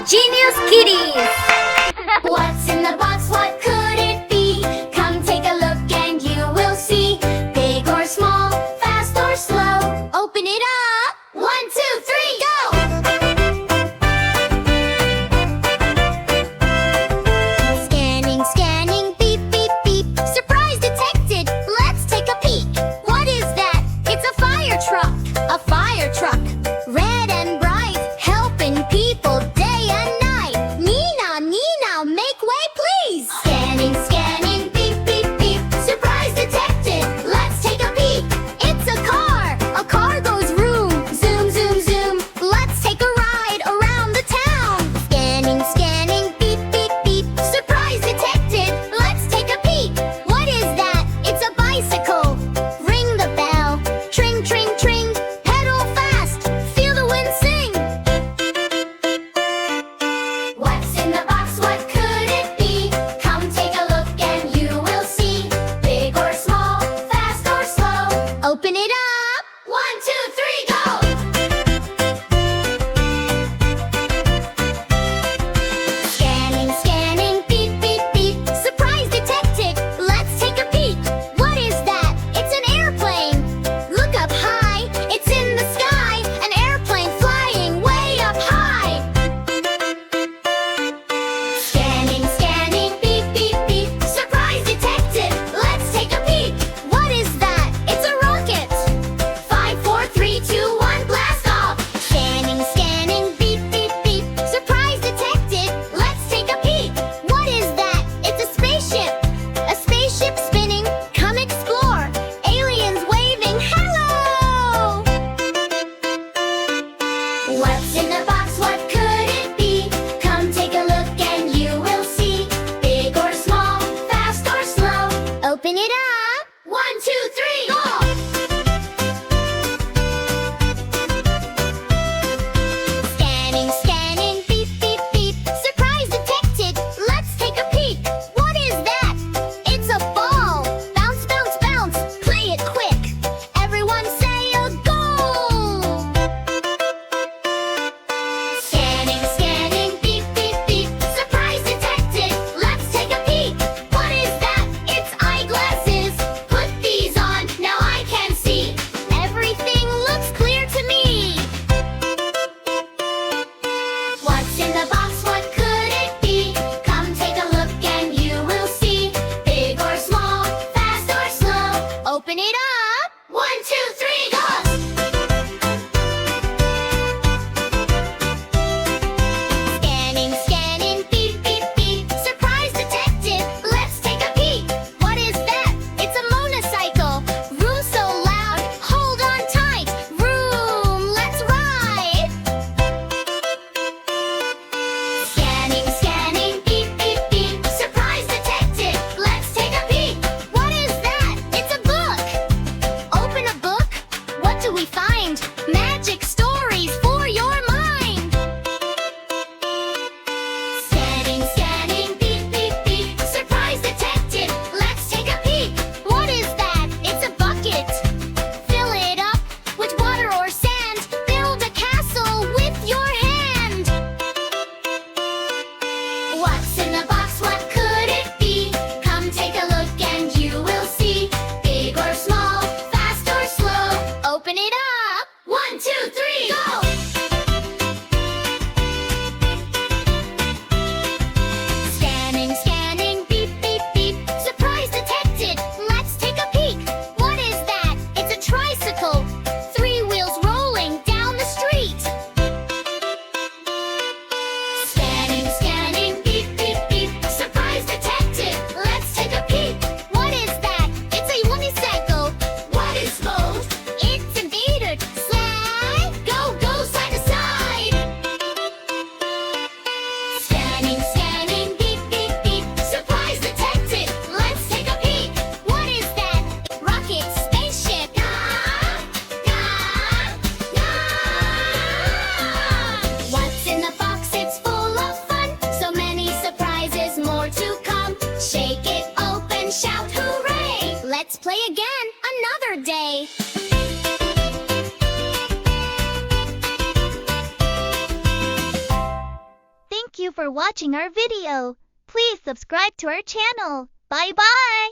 Genius Kiddies! What's in the box? What could it be? Come take a look and you will see. Big or small, fast or slow. Open it up. 1, 2, 3, go! Scanning, scanning, beep, beep, beep. Surprise detected. Let's take a peek. What is that? It's a fire truck. A fire truck. Red and bright, helping people day and night. Nina, Nina, make way please. you for watching our video. Please subscribe to our channel. Bye bye.